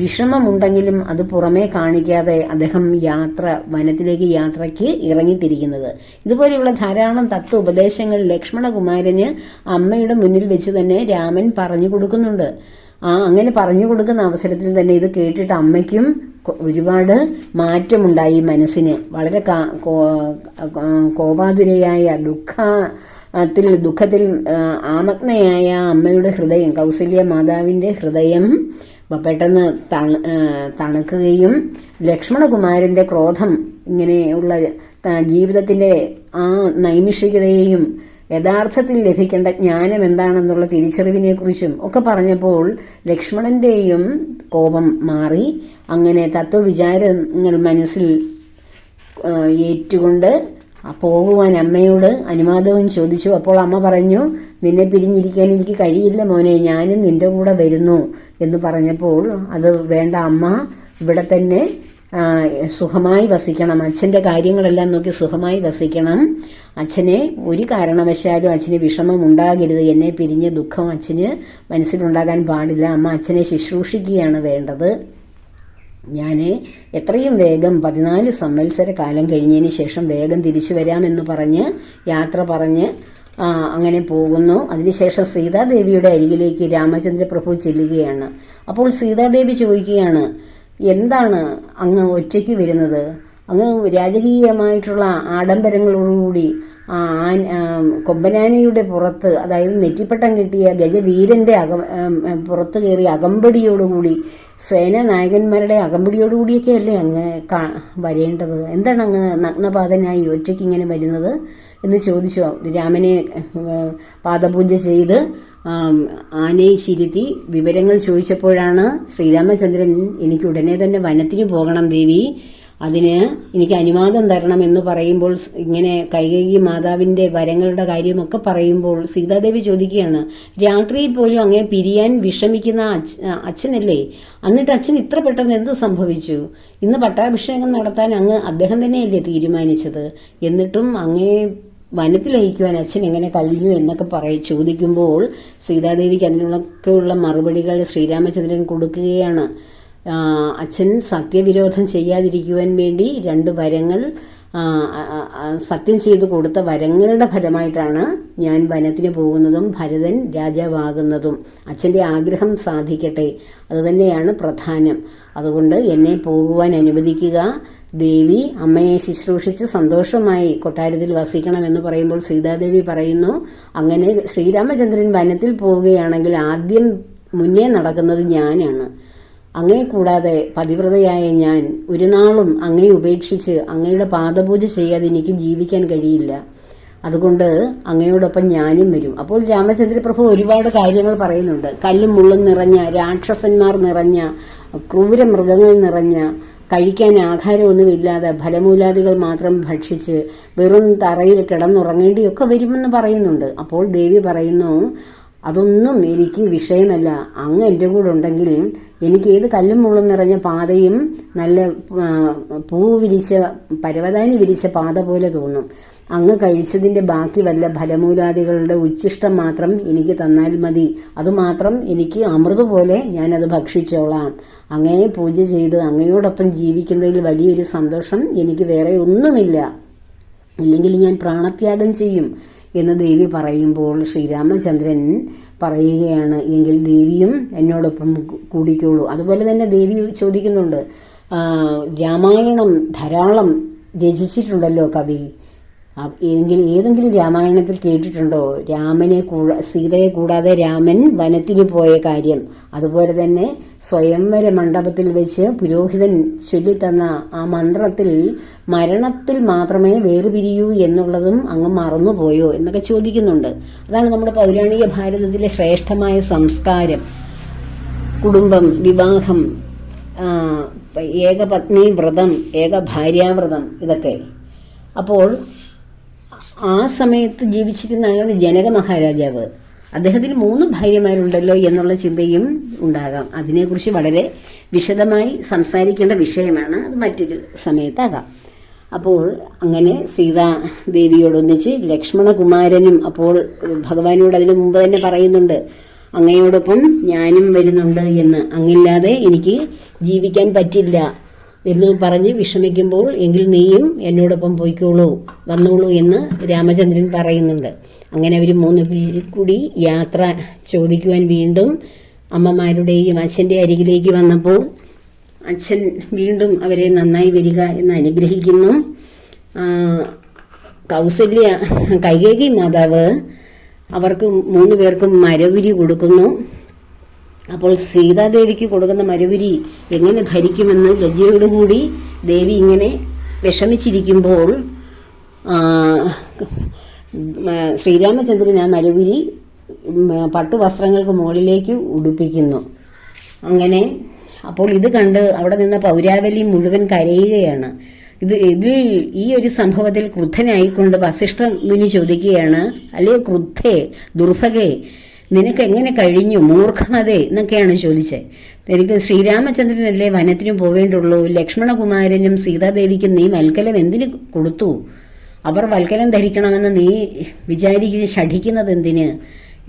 [SPEAKER 1] വിഷമമുണ്ടെങ്കിലും അത് പുറമേ കാണിക്കാതെ അദ്ദേഹം വനത്തിലേക്ക് യാത്രയ്ക്ക് ഇറങ്ങിത്തിരിക്കുന്നത്. ഇതുപോലെയുള്ള ധാരാളം തത്വോപദേശങ്ങൾ ലക്ഷ്മണകുമാരന് അമ്മയുടെ മുന്നിൽ വെച്ച് തന്നെ രാമൻ പറഞ്ഞു കൊടുക്കുന്നുണ്ട്. അങ്ങനെ പറഞ്ഞു കൊടുക്കുന്ന അവസരത്തിൽ തന്നെ ഇത് കേട്ടിട്ട് അമ്മയ്ക്കും ഒരുപാട് മനസ്സിന്. വളരെ കോപാതുരയായ ദുഃഖത്തിൽ ആമഗ്നയായ അമ്മയുടെ ഹൃദയം, കൗസല്യ മാതാവിന്റെ ഹൃദയം പെട്ടെന്ന് തണുക്കുകയും ലക്ഷ്മണകുമാരന്റെ ക്രോധം, ഇങ്ങനെയുള്ള ജീവിതത്തിന്റെ ആ നൈമിഷികതയെയും യഥാർത്ഥത്തിൽ ലഭിക്കേണ്ട ജ്ഞാനം എന്താണെന്നുള്ള തിരിച്ചറിവിനെക്കുറിച്ചും ഒക്കെ പറഞ്ഞപ്പോൾ ലക്ഷ്മണന്റെയും കോപം മാറി. അങ്ങനെ തത്വവിചാരങ്ങൾ മനസ്സിൽ ഏറ്റുകൊണ്ട് പോകുവാൻ അമ്മയോട് അനുവാദവും ചോദിച്ചു. അപ്പോൾ അമ്മ പറഞ്ഞു, നിന്നെ പിരിഞ്ഞിരിക്കാൻ എനിക്ക് കഴിയില്ല മോനെ, ഞാനും നിന്റെ കൂടെ വരുന്നു എന്ന് പറഞ്ഞപ്പോൾ, അത് വേണ്ട അമ്മ, ഇവിടെ തന്നെ സുഖമായി വസിക്കണം, അച്ഛന്റെ കാര്യങ്ങളെല്ലാം നോക്കി സുഖമായി വസിക്കണം, അച്ഛനെ ഒരു കാരണവശാലും അച്ഛന് വിഷമം ഉണ്ടാകരുത്, എന്നെ പിരിഞ്ഞ ദുഃഖം അച്ഛന് മനസ്സിലുണ്ടാകാൻ പാടില്ല, അമ്മ അച്ഛനെ ശുശ്രൂഷിക്കുകയാണ് വേണ്ടത്, ഞാൻ എത്രയും വേഗം 14 സംവത്സര കാലം കഴിഞ്ഞതിന് ശേഷം വേഗം തിരിച്ചു വരാമെന്ന് യാത്ര പറഞ്ഞ് അങ്ങനെ പോകുന്നു. അതിനുശേഷം സീതാദേവിയുടെ അരികിലേക്ക് രാമചന്ദ്രപ്രഭു ചെല്ലുകയാണ്. അപ്പോൾ സീതാദേവി ചോദിക്കുകയാണ്, എന്താണ് അങ്ങ് ഒറ്റയ്ക്ക് വരുന്നത്? അങ്ങ് രാജകീയമായിട്ടുള്ള ആഡംബരങ്ങളോടുകൂടി കൊമ്പനാനയുടെ പുറത്ത്, അതായത് നെറ്റിപ്പട്ടം കിട്ടിയ ഗജവീരന്റെ പുറത്ത് കയറി അകമ്പടിയോടുകൂടി, സേനാനായകന്മാരുടെ അകമ്പടിയോടുകൂടിയൊക്കെ അല്ലേ അങ്ങ് വരേണ്ടത്? എന്താണ് അങ്ങ് നഗ്നപാതനായി ഒറ്റയ്ക്ക് ഇങ്ങനെ വരുന്നത് എന്ന് ചോദിച്ചു. രാമനെ പാദപൂജ ചെയ്ത് ആനയെ ശിരുത്തി വിവരങ്ങൾ ചോദിച്ചപ്പോഴാണ് ശ്രീരാമചന്ദ്രൻ, എനിക്ക് ഉടനെ തന്നെ വനത്തിന് പോകണം ദേവി, അതിന് എനിക്ക് അനുവാദം തരണം എന്ന് പറയുമ്പോൾ, ഇങ്ങനെ കൈകേയി മാതാവിന്റെ വരങ്ങളുടെ കാര്യമൊക്കെ പറയുമ്പോൾ സീതാദേവി ചോദിക്കുകയാണ്, രാത്രിയിൽ പോലും അങ്ങേ പിരിയാൻ വിഷമിക്കുന്ന അച്ഛനല്ലേ, എന്നിട്ട് അച്ഛൻ ഇത്ര പെട്ടെന്ന് എന്ത് സംഭവിച്ചു? ഇന്ന് പട്ടാഭിഷേകം നടത്താൻ അദ്ദേഹം തന്നെയല്ലേ തീരുമാനിച്ചത്, എന്നിട്ടും അങ്ങേ വനത്തിലയക്കുവാൻ അച്ഛൻ എങ്ങനെ കഴിഞ്ഞു എന്നൊക്കെ ചോദിക്കുമ്പോൾ സീതാദേവിക്ക് അതിനൊക്കെയുള്ള മറുപടികൾ ശ്രീരാമചന്ദ്രൻ കൊടുക്കുകയാണ്. അച്ഛൻ സത്യവിരോധം ചെയ്യാതിരിക്കുവാൻ വേണ്ടി 2 വരങ്ങൾ സത്യം ചെയ്തു കൊടുത്ത വരങ്ങളുടെ ഫലമായിട്ടാണ് ഞാൻ വനത്തിന് പോകുന്നതും ഭരതൻ രാജാവാകുന്നതും. അച്ഛൻ്റെ ആഗ്രഹം സാധിക്കട്ടെ, അതുതന്നെയാണ് പ്രധാനം. അതുകൊണ്ട് എന്നെ പോകുവാൻ അനുവദിക്കുക ദേവി, അമ്മയെ ശുശ്രൂഷിച്ച് സന്തോഷമായി കൊട്ടാരത്തിൽ വസിക്കണമെന്ന് പറയുമ്പോൾ സീതാദേവി പറയുന്നു, അങ്ങനെ ശ്രീരാമചന്ദ്രൻ വനത്തിൽ പോവുകയാണെങ്കിൽ ആദ്യം മുന്നേ നടക്കുന്നത് ഞാനാണ്. അങ്ങേ കൂടാതെ പതിവ്രതയായ ഞാൻ ഒരു നാളും അങ്ങയെ ഉപേക്ഷിച്ച് അങ്ങയുടെ പാദപൂജ ചെയ്യാതെ എനിക്ക് ജീവിക്കാൻ കഴിയില്ല. അതുകൊണ്ട് അങ്ങയോടൊപ്പം ഞാനും വരും. അപ്പോൾ രാമചന്ദ്രപ്രഭു ഒരുപാട് കാര്യങ്ങൾ പറയുന്നുണ്ട്. കല്ലും മുള്ളും നിറഞ്ഞ, രാക്ഷസന്മാർ നിറഞ്ഞ, ക്രൂരമൃഗങ്ങൾ നിറഞ്ഞ, കഴിക്കാൻ ആഹാരമൊന്നുമില്ലാതെ ഫലമൂലാദികൾ മാത്രം ഭക്ഷിച്ച് വെറും തറയിൽ കിടന്നുറങ്ങേണ്ടിയൊക്കെ വരുമെന്ന് പറയുന്നുണ്ട്. അപ്പോൾ ദേവി പറയുന്നു, അതൊന്നും എനിക്ക് വിഷയമല്ല, അങ്ങ് എൻ്റെ കൂടെ ഉണ്ടെങ്കിൽ എനിക്ക് ഏത് കല്ലും മുള്ളും നിറഞ്ഞ പാതയും നല്ല പരവതാനി വിരിച്ച പാത പോലെ തോന്നും. അങ്ങ് കഴിച്ചതിന്റെ ബാക്കി വല്ല ഫലമൂലാദികളുടെ ഉച്ഛിഷ്ടം മാത്രം എനിക്ക് തന്നാൽ മതി, അതുമാത്രം എനിക്ക് അമൃത് പോലെ ഞാനത് ഭക്ഷിച്ചോളാം. അങ്ങയെ പൂജ ചെയ്ത് അങ്ങയോടൊപ്പം ജീവിക്കുന്നതിൽ വലിയൊരു സന്തോഷം എനിക്ക് വേറെ ഒന്നുമില്ല, ഇല്ലെങ്കിൽ ഞാൻ പ്രാണത്യാഗം ചെയ്യും എന്ന് ദേവി പറയുമ്പോൾ ശ്രീരാമചന്ദ്രൻ പറയുകയാണ്, എങ്കിൽ ദേവിയും എന്നോടൊപ്പം കൂടിക്കോളൂ. അതുപോലെ തന്നെ ദേവി ചോദിക്കുന്നുണ്ട്, രാമായണം ധാരാളം രചിച്ചിട്ടുണ്ടല്ലോ കവി, ഏതെങ്കിലും രാമായണത്തിൽ കേട്ടിട്ടുണ്ടോ സീതയെ കൂടാതെ രാമൻ വനത്തിന് പോയ കാര്യം? അതുപോലെ തന്നെ സ്വയംവര മണ്ഡപത്തിൽ വെച്ച് പുരോഹിതൻ ചൊല്ലിത്തന്ന ആ മന്ത്രത്തിൽ മരണത്തിൽ മാത്രമേ വേർപിരിയൂ എന്നുള്ളതും അങ്ങ് മറന്നുപോയോ എന്നൊക്കെ ചോദിക്കുന്നുണ്ട്. അതാണ് നമ്മുടെ പൗരാണിക ഭാരതത്തിലെ ശ്രേഷ്ഠമായ സംസ്കാരം. കുടുംബം, വിവാഹം, ഏകപത്നി വ്രതം, ഏകഭാര്യാവ്രതം, ഇതൊക്കെ. അപ്പോൾ ആ സമയത്ത് ജീവിച്ചിരുന്ന ജനക മഹാരാജാവ്, അദ്ദേഹത്തിന് 3 ഭാര്യമാരുണ്ടല്ലോ എന്നുള്ള ചിന്തയും ഉണ്ടാകാം. അതിനെക്കുറിച്ച് വളരെ വിശദമായി സംസാരിക്കേണ്ട വിഷയമാണ്. അത് മറ്റൊരു സമയത്താകാം. അപ്പോൾ അങ്ങനെ സീതാദേവിയോടൊന്നിച്ച് ലക്ഷ്മണകുമാരനും അപ്പോൾ ഭഗവാനോട് അതിനു മുമ്പ് തന്നെ പറയുന്നുണ്ട്, അങ്ങയോടൊപ്പം ഞാനും വരുന്നുണ്ട് എന്ന്, അങ്ങില്ലാതെ എനിക്ക് ജീവിക്കാൻ പറ്റില്ല എന്ന് പറഞ്ഞ് വിഷമിക്കുമ്പോൾ എങ്കിൽ നീയും എന്നോടൊപ്പം പോയിക്കോളൂ, വന്നോളൂ എന്ന് രാമചന്ദ്രൻ പറയുന്നുണ്ട്. അങ്ങനെ അവർ 3 പേര് കൂടി യാത്ര ചോദിക്കുവാൻ വീണ്ടും അമ്മമാരുടെയും അച്ഛൻ്റെ അരികിലേക്ക് വന്നപ്പോൾ അച്ഛൻ വീണ്ടും അവരെ നന്നായി വരിക എന്ന് അനുഗ്രഹിക്കുന്നു. കൈകേയി മാതാവ് അവർക്ക് 3 പേർക്കും മരവുരി കൊടുക്കുന്നു. അപ്പോൾ സീതാദേവിക്ക് കൊടുക്കുന്ന മരവുരി എങ്ങനെ ധരിക്കുമെന്ന് ലജ്ജയോടുകൂടി ദേവി ഇങ്ങനെ വിഷമിച്ചിരിക്കുമ്പോൾ ശ്രീരാമചന്ദ്രൻ ആ മരവുരി പട്ടുവസ്ത്രങ്ങൾക്ക് മുകളിലേക്ക് ഉടുപ്പിക്കുന്നു. അങ്ങനെ അപ്പോൾ ഇത് കണ്ട് അവിടെ നിന്ന പൗരാവലി മുഴുവൻ കരയുകയാണ്. ഇതിൽ ഈ ഒരു സംഭവത്തിൽ ക്രുദ്ധനായിക്കൊണ്ട് വസിഷ്ഠ മുനി ചോദിക്കുകയാണ്, അല്ലയോ ക്രുദ്ധേ, ദുർഭഗേ, നിനക്ക് എങ്ങനെ കഴിഞ്ഞു, മൂർഖമതേ എന്നൊക്കെയാണ് ചോദിച്ചത്. എനിക്ക് ശ്രീരാമചന്ദ്രനല്ലേ വനത്തിനും പോവേണ്ടുള്ളൂ, ലക്ഷ്മണകുമാരനും സീതാദേവിക്കും നീ വൽക്കലം എന്തിനു കൊടുത്തു, അവർ വൽക്കലം ധരിക്കണമെന്ന് നീ ശഠിക്കുന്നത് എന്തിന്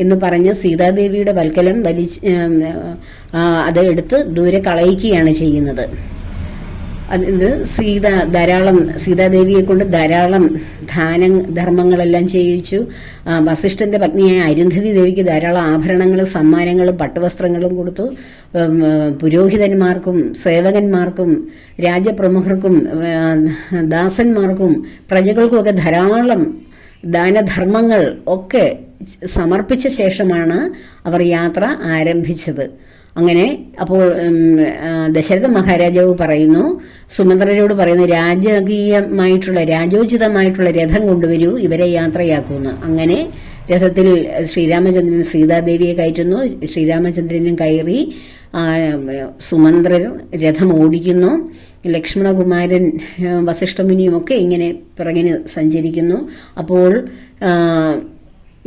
[SPEAKER 1] എന്ന് പറഞ്ഞ് സീതാദേവിയുടെ വൽക്കലം അത് എടുത്ത് ദൂരെ കളയിക്കുകയാണ് ചെയ്യുന്നത്. അത് സീതാദേവിയെ കൊണ്ട് ധാരാളം ധർമ്മങ്ങളെല്ലാം ചെയ്യിച്ചു. വസിഷ്ഠന്റെ പത്നിയായ അരുന്ധതി ദേവിക്ക് ധാരാളം ആഭരണങ്ങളും സമ്മാനങ്ങളും പട്ടുവസ്ത്രങ്ങളും കൊടുത്തു. പുരോഹിതന്മാർക്കും സേവകന്മാർക്കും രാജപ്രമുഖർക്കും ദാസന്മാർക്കും പ്രജകൾക്കുമൊക്കെ ധാരാളം ദാനധർമ്മങ്ങൾ ഒക്കെ സമർപ്പിച്ച ശേഷമാണ് അവർ യാത്ര ആരംഭിച്ചത്. അങ്ങനെ അപ്പോൾ ദശരഥ മഹാരാജാവ് പറയുന്നു, സുമന്ത്രരോട് പറയുന്നു, രാജോചിതമായിട്ടുള്ള രഥം കൊണ്ടുവരൂ, ഇവരെ യാത്രയാക്കുമെന്ന്. അങ്ങനെ രഥത്തിൽ ശ്രീരാമചന്ദ്രൻ സീതാദേവിയെ കയറ്റുന്നു. ശ്രീരാമചന്ദ്രനും കയറി സുമന്ത്രർ രഥം ഓടിക്കുന്നു. ലക്ഷ്മണകുമാരൻ വസിഷ്ഠമുനിയും ഒക്കെ ഇങ്ങനെ പിറകിന് സഞ്ചരിക്കുന്നു. അപ്പോൾ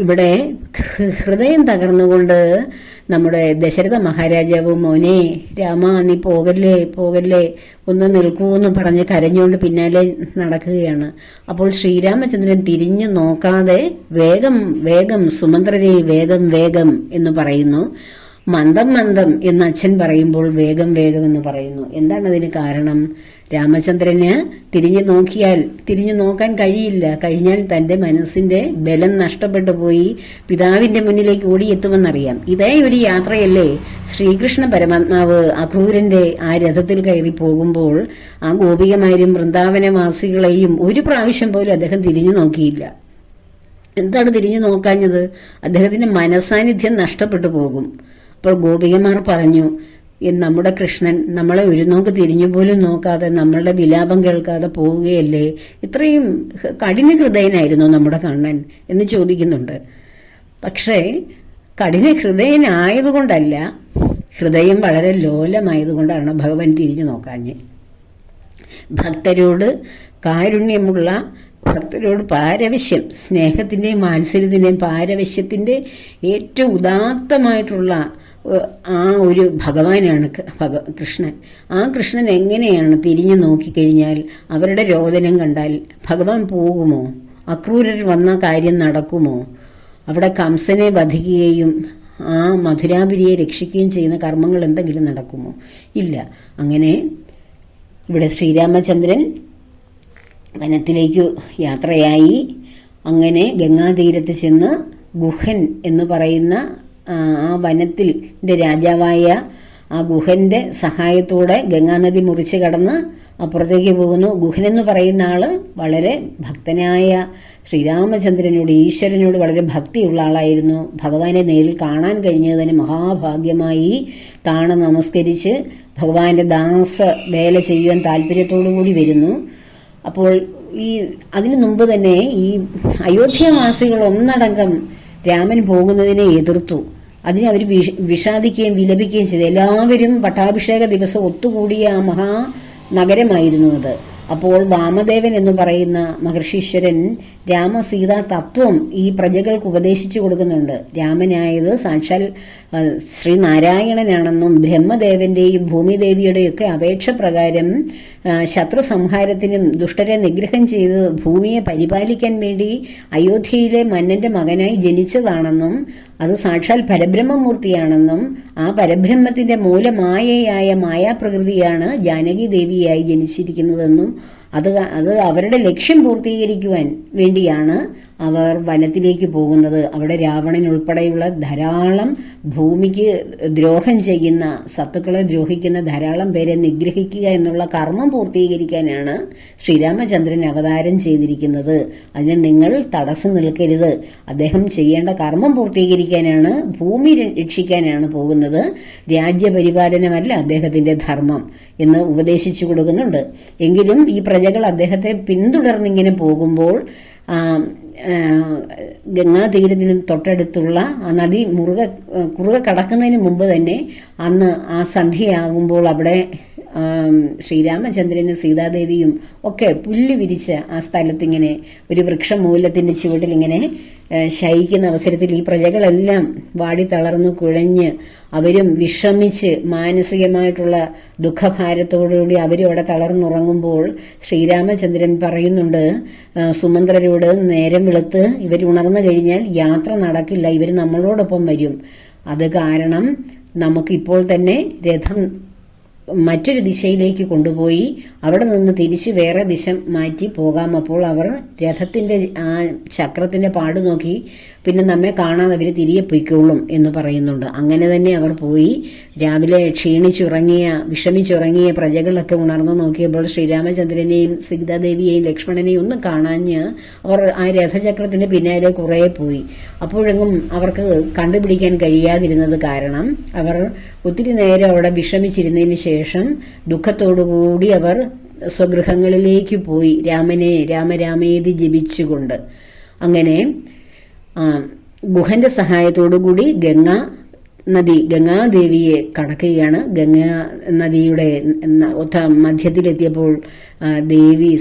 [SPEAKER 1] ഇവിടെ ഹൃദയം തകർന്നുകൊണ്ട് നമ്മുടെ ദശരഥ മഹാരാജാവ്, മോനെ രാമ നീ പോകല്ലേ ഒന്ന് നിൽക്കൂ എന്ന് പറഞ്ഞ് കരഞ്ഞുകൊണ്ട് പിന്നാലെ നടക്കുകയാണ്. അപ്പോൾ ശ്രീരാമചന്ദ്രൻ തിരിഞ്ഞു നോക്കാതെ വേഗം സുമന്ത്രരെ വേഗം എന്ന് പറയുന്നു. മന്ദം എന്ന് അച്ഛൻ പറയുമ്പോൾ വേഗം എന്ന് പറയുന്നു. എന്താണ് അതിന് കാരണം? രാമചന്ദ്രന് തിരിഞ്ഞു നോക്കാൻ കഴിയില്ല. കഴിഞ്ഞാൽ തന്റെ മനസ്സിന്റെ ബലം നഷ്ടപ്പെട്ടു പോയി പിതാവിന്റെ മുന്നിലേക്ക് ഓടിയെത്തുമെന്നറിയാം. ഇതേ ഒരു യാത്രയല്ലേ ശ്രീകൃഷ്ണ പരമാത്മാവ് അക്രൂരന്റെ ആ രഥത്തിൽ കയറി പോകുമ്പോൾ ആ ഗോപികമാരും വൃന്ദാവനവാസികളെയും ഒരു പ്രാവശ്യം പോലും അദ്ദേഹം തിരിഞ്ഞു നോക്കിയില്ല. എന്താണ് തിരിഞ്ഞു നോക്കാഞ്ഞത്? അദ്ദേഹത്തിന്റെ മനസാന്നിധ്യം നഷ്ടപ്പെട്ടു പോകും. അപ്പോൾ ഗോപികമാർ പറഞ്ഞു, നമ്മുടെ കൃഷ്ണൻ നമ്മളെ ഒരു നോക്ക് തിരിഞ്ഞു പോലും നോക്കാതെ നമ്മളുടെ വിലാപം കേൾക്കാതെ പോവുകയല്ലേ, ഇത്രയും കഠിന ഹൃദയനായിരുന്നു നമ്മുടെ കണ്ണൻ എന്ന് ചോദിക്കുന്നുണ്ട്. പക്ഷേ കഠിന ഹൃദയനായതുകൊണ്ടല്ല, ഹൃദയം വളരെ ലോലമായതുകൊണ്ടാണ് ഭഗവാൻ തിരിഞ്ഞു നോക്കാഞ്ഞ്. ഭക്തരോട് കാരുണ്യമുള്ള, ഭക്തരോട് പാരവശ്യം, സ്നേഹത്തിൻ്റെയും വാത്സല്യത്തിൻ്റെയും പാരവശ്യത്തിൻ്റെ ഏറ്റവും ഉദാത്തമായിട്ടുള്ള ആ ഒരു ഭഗവാനാണ് കൃഷ്ണൻ. ആ കൃഷ്ണൻ എങ്ങനെയാണ് തിരിഞ്ഞു നോക്കിക്കഴിഞ്ഞാൽ അവരുടെ രോദനം കണ്ടാൽ ഭഗവാൻ പോകുമോ? അക്രൂരർ വന്ന കാര്യം നടക്കുമോ? അവിടെ കംസനെ വധിക്കുകയും ആ മധുരാപുരിയെ രക്ഷിക്കുകയും ചെയ്യുന്ന കർമ്മങ്ങൾ എന്തെങ്കിലും നടക്കുമോ? ഇല്ല. അങ്ങനെ ഇവിടെ ശ്രീരാമചന്ദ്രൻ വനത്തിലേക്ക് യാത്രയായി. അങ്ങനെ ഗംഗാതീരത്ത് ചെന്ന് ഗുഹൻ എന്ന് പറയുന്ന ആ വനത്തിൻ്റെ രാജാവായ ആ ഗുഹന്റെ സഹായത്തോടെ ഗംഗാനദി മുറിച്ച് കടന്ന് അപ്പുറത്തേക്ക് പോകുന്നു. ഗുഹൻ എന്ന് പറയുന്ന ആള് വളരെ ഭക്തനായ ശ്രീരാമചന്ദ്രനോട്, ഈശ്വരനോട് വളരെ ഭക്തിയുള്ള ആളായിരുന്നു. ഭഗവാനെ നേരിൽ കാണാൻ കഴിഞ്ഞത് തന്നെ മഹാഭാഗ്യമായി. താണ നമസ്കരിച്ച് ഭഗവാന്റെ ദാസ വേല ചെയ്യുവാൻ താല്പര്യത്തോടു കൂടി വരുന്നു. അപ്പോൾ അതിനു മുമ്പ് തന്നെ ഈ അയോധ്യാവാസികൾ ഒന്നടങ്കം രാമൻ പോകുന്നതിനെ എതിർത്തു. അതിനെ അവർ വിഷാദിക്കുകയും വിലപിക്കുകയും ചെയ്തു. എല്ലാവരും പട്ടാഭിഷേക ദിവസം ഒത്തുകൂടിയ ആ മഹാനഗരമായിരുന്നു അത്. അപ്പോൾ വാമദേവൻ എന്ന് പറയുന്ന മഹർഷീശ്വരൻ രാമസീതാ തത്വം ഈ പ്രജകൾക്ക് ഉപദേശിച്ചു കൊടുക്കുന്നുണ്ട്. രാമനായത് സാക്ഷാൽ ശ്രീനാരായണനാണെന്നും ബ്രഹ്മദേവന്റെയും ഭൂമിദേവിയുടെയൊക്കെ അപേക്ഷ പ്രകാരം ശത്രു സംഹാരത്തിനും ദുഷ്ടരെ നിഗ്രഹം ചെയ്ത് ഭൂമിയെ പരിപാലിക്കാൻ വേണ്ടി അയോധ്യയിലെ മന്നന്റെ മകനായി ജനിച്ചതാണെന്നും അത് സാക്ഷാൽ പരബ്രഹ്മമൂർത്തിയാണെന്നും ആ പരബ്രഹ്മത്തിന്റെ മൂലമായയായ മായാപ്രകൃതിയാണ് ജാനകി ദേവിയായി ജനിച്ചിരിക്കുന്നതെന്നും അത് അവരുടെ ലക്ഷ്യം പൂർത്തീകരിക്കുവാൻ വേണ്ടിയാണ് അവർ വനത്തിലേക്ക് പോകുന്നത്. അവിടെ രാവണൻ ഉൾപ്പെടെയുള്ള ധാരാളം ഭൂമിക്ക് ദ്രോഹം ചെയ്യുന്ന, സത്തുക്കളെ ദ്രോഹിക്കുന്ന ധാരാളം പേരെ നിഗ്രഹിക്കുക എന്നുള്ള കർമ്മം പൂർത്തീകരിക്കാനാണ് ശ്രീരാമചന്ദ്രൻ അവതാരം ചെയ്തിരിക്കുന്നത്. അതിന് നിങ്ങൾ തടസ്സം നിൽക്കരുത്. അദ്ദേഹം ചെയ്യേണ്ട കർമ്മം പൂർത്തീകരിക്കാനാണ്, ഭൂമി രക്ഷിക്കാനാണ് പോകുന്നത്. രാജ്യപരിപാലനമല്ല അദ്ദേഹത്തിന്റെ ധർമ്മം എന്ന് ഉപദേശിച്ചു കൊടുക്കുന്നുണ്ട്. എങ്കിലും ഈ പ്രജകൾ അദ്ദേഹത്തെ പിന്തുടർന്നിങ്ങനെ പോകുമ്പോൾ ഗംഗാതീരത്തിന് തൊട്ടടുത്തുള്ള ആ നദി കുറുകെ കടക്കുന്നതിന് മുമ്പ് തന്നെ അന്ന് ആ സന്ധ്യയാകുമ്പോൾ അവിടെ ശ്രീരാമചന്ദ്രനും സീതാദേവിയും ഒക്കെ പുല്ല് വിരിച്ച് ആ സ്ഥലത്തിങ്ങനെ ഒരു വൃക്ഷമൂലത്തിന്റെ ചുവട്ടിൽ ഇങ്ങനെ ശയിക്കുന്ന അവസരത്തിൽ ഈ പ്രജകളെല്ലാം വാടി തളർന്നു കുഴഞ്ഞ് അവരും വിഷമിച്ച് മാനസികമായിട്ടുള്ള ദുഃഖഭാരത്തോടുകൂടി അവരും അവിടെ തളർന്നുറങ്ങുമ്പോൾ ശ്രീരാമചന്ദ്രൻ പറയുന്നുണ്ട് സുമന്ത്രരോട്, നേരം വെളുത്ത് ഇവർ ഉണർന്നു കഴിഞ്ഞാൽ യാത്ര നടക്കില്ല, ഇവർ നമ്മളോടൊപ്പം വരും. അത് കാരണം നമുക്കിപ്പോൾ തന്നെ രഥം മറ്റൊരു ദിശയിലേക്ക് കൊണ്ടുപോയി അവിടെ നിന്ന് തിരിച്ച് വേറെ ദിശ മാറ്റി പോകാം. അപ്പോൾ അവർ രഥത്തിന്റെ ആ ചക്രത്തിന്റെ പാട് നോക്കി പിന്നെ നമ്മെ കാണാതെ അവർ തിരികെ പൊയ്ക്കോളും എന്ന് പറയുന്നുണ്ട്. അങ്ങനെ തന്നെ അവർ പോയി. രാവിലെ വിഷമിച്ചുറങ്ങിയ പ്രജകളൊക്കെ ഉണർന്നു നോക്കിയപ്പോൾ ശ്രീരാമചന്ദ്രനെയും സീതാദേവിയെയും ലക്ഷ്മണനെയും ഒന്നും കാണാഞ്ഞ് അവർ ആ രഥചക്രത്തിന്റെ പിന്നാലെ കുറേ പോയി. അപ്പോഴെങ്ങും അവർക്ക് കണ്ടുപിടിക്കാൻ കഴിയാതിരുന്നത് കാരണം അവർ ഒത്തിരി നേരം അവിടെ വിഷമിച്ചിരുന്നതിന് ശേഷം ദുഃഖത്തോടുകൂടി അവർ സ്വഗൃഹങ്ങളിലേക്ക് പോയി, രാമരാമേതി ജപിച്ചുകൊണ്ട്. അങ്ങനെ ഗുഹന്റെ സഹായത്തോടുകൂടി ഗംഗാദേവിയെ കടക്കുകയാണ്. ഗംഗാ നദിയുടെ മധ്യത്തിലെത്തിയപ്പോൾ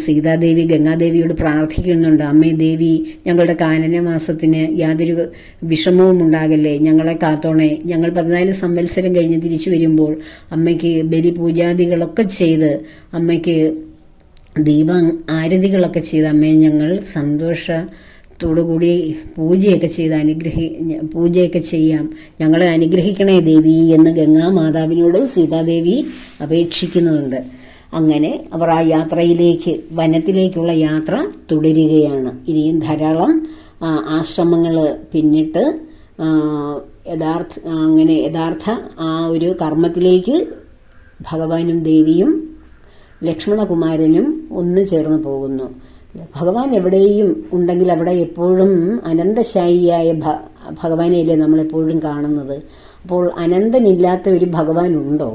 [SPEAKER 1] സീതാദേവി ഗംഗാദേവിയോട് പ്രാർത്ഥിക്കുന്നുണ്ട്. അമ്മേ ദേവി, ഞങ്ങളുടെ കാനനമാസത്തിന് യാതൊരു വിഷമവും ഉണ്ടാകല്ലേ, ഞങ്ങളെ കാത്തോണേ. ഞങ്ങൾ 14 സംവത്സരം കഴിഞ്ഞ് തിരിച്ചു വരുമ്പോൾ അമ്മയ്ക്ക് ബലിപൂജാദികളൊക്കെ ചെയ്ത്, അമ്മയ്ക്ക് ആരതികളൊക്കെ ചെയ്ത് അമ്മയെ ഞങ്ങൾ സന്തോഷത്തോടുകൂടി പൂജയൊക്കെ ചെയ്യാം, ഞങ്ങളെ അനുഗ്രഹിക്കണേ ദേവി എന്ന് ഗംഗാമാതാവിനോട് സീതാദേവി അപേക്ഷിക്കുന്നുണ്ട്. അങ്ങനെ അവർ ആ വനത്തിലേക്കുള്ള യാത്ര തുടരുകയാണ്. ഇനിയും ധാരാളം ആശ്രമങ്ങൾ പിന്നിട്ട് യഥാർത്ഥ ആ ഒരു കർമ്മത്തിലേക്ക് ഭഗവാനും ദേവിയും ലക്ഷ്മണകുമാരനും ഒന്നു ചേർന്ന് പോകുന്നു. ഭഗവാൻ എവിടെയും ഉണ്ടെങ്കിൽ അവിടെ എപ്പോഴും അനന്തശായിയായ ഭഗവാനെയല്ലേ നമ്മളെപ്പോഴും കാണുന്നത്. അപ്പോൾ അനന്തനില്ലാത്ത ഒരു ഭഗവാൻ ഉണ്ടോ?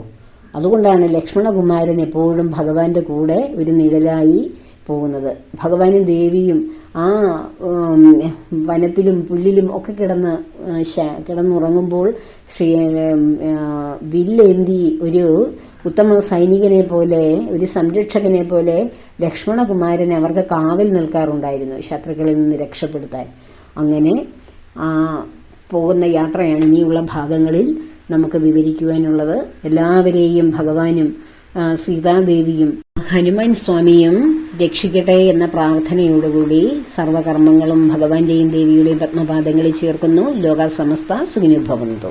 [SPEAKER 1] അതുകൊണ്ടാണ് ലക്ഷ്മണകുമാരൻ എപ്പോഴും ഭഗവാന്റെ കൂടെ ഒരു നിഴലായി പോകുന്നത്. ഭഗവാനും ദേവിയും ആ വനത്തിലും പുല്ലിലും ഒക്കെ കിടന്നുറങ്ങുമ്പോൾ വില്ലേന്തി ഒരു ഉത്തമ സൈനികനെ പോലെ, ഒരു സംരക്ഷകനെ പോലെ ലക്ഷ്മണകുമാരൻ അവർക്ക് കാവൽ നിൽക്കാറുണ്ടായിരുന്നു, ശത്രുക്കളിൽ നിന്ന് രക്ഷപ്പെടുത്താൻ. അങ്ങനെ പോകുന്ന യാത്രയാണ് ഇനിയുള്ള ഭാഗങ്ങളിൽ നമുക്ക് വിവരിക്കുവാനുള്ളത്. എല്ലാവരെയും ഭഗവാനും സീതാദേവിയും ഹനുമാൻ സ്വാമിയും രക്ഷിക്കട്ടെ എന്ന പ്രാർത്ഥനയോടുകൂടി സർവകർമ്മങ്ങളും ഭഗവാന്റെയും ദേവിയുടെയും പത്മപാദങ്ങളിൽ ചേർക്കുന്നു. ലോക സമസ്ത സുഖിനോ ഭവന്തു.